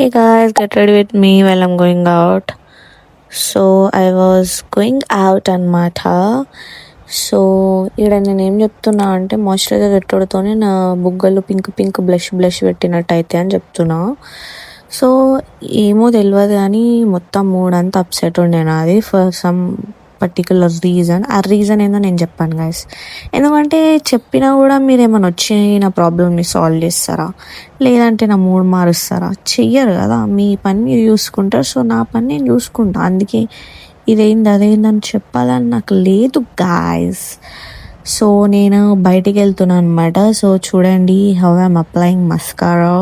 Hey guys, get ready with me while I'm going out. So I was going out అనమాట. So ఇక్కడ నేను ఏం చెప్తున్నా అంటే మాయిశ్చరైజర్ పెట్టుడుతోనే నా బుగ్గలు పింక్ పింక్ బ్లష్ పెట్టినట్టు అయితే అని చెప్తున్నా. సో ఏమో తెలియదు కానీ మొత్తం మూడ్ అంతా అప్సెట్ ఉండే నాది ఫర్ సమ్ పర్టికులర్ రీజన్. ఆ రీజన్ ఏందో నేను చెప్పాను గైస్. ఎందుకంటే చెప్పినా కూడా మీరు ఏమైనా వచ్చి నా ప్రాబ్లమ్ని సాల్వ్ చేస్తారా, లేదంటే నా మూడ్ మారుస్తారా? చెయ్యరు కదా. మీ పని మీరు చూసుకుంటారు, సో నా పని నేను చూసుకుంటా. అందుకే ఇదేంది అదేందని చెప్పాలని నాకు లేదు గాయస్. సో నేను బయటికి వెళ్తున్నాను అనమాట. సో చూడండి హౌ ఐమ్ అప్లయింగ్ మస్కారా.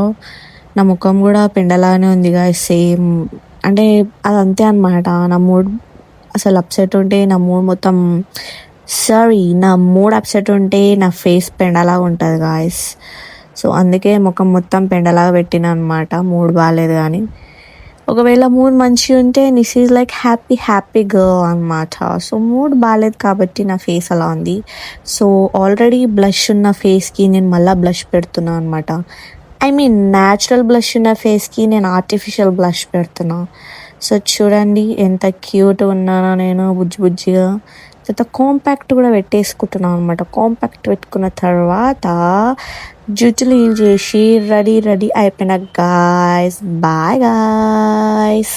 నా ముఖం కూడా పెండలానే ఉంది గాయస్, సేమ్. అంటే అది అంతే అనమాట. నా మూడ్ అసలు అప్సెట్ ఉంటే నా మూడ్ మొత్తం నా మూడ్ అప్సెట్ ఉంటే నా ఫేస్ పెండలాగా ఉంటుంది గాయస్. సో అందుకే ముఖం మొత్తం పెండలాగా పెట్టిన అనమాట, మూడ్ బాగాలేదు కానీ. ఒకవేళ మూడ్ మంచిగా ఉంటే this is like happy girl అనమాట. సో మూడ్ బాగాలేదు కాబట్టి నా ఫేస్ అలా ఉంది. సో ఆల్రెడీ బ్లష్ ఉన్న ఫేస్కి నేను మళ్ళీ బ్లష్ పెడుతున్నాను అనమాట. ఐ మీన్ న్యాచురల్ బ్లష్ ఉన్న ఫేస్కి నేను ఆర్టిఫిషియల్ బ్లష్ పెడుతున్నా. సో చూడండి ఎంత క్యూట్ ఉన్నానో నేను, బుజ్జిగా. తర్వాత కాంపాక్ట్ కూడా పెట్టేసుకుంటున్నాను అనమాట. కాంపాక్ట్ పెట్టుకున్న తర్వాత జుట్టు లీవ్ చేసి రెడీ అయిపోయిన గాయస్. Bye guys.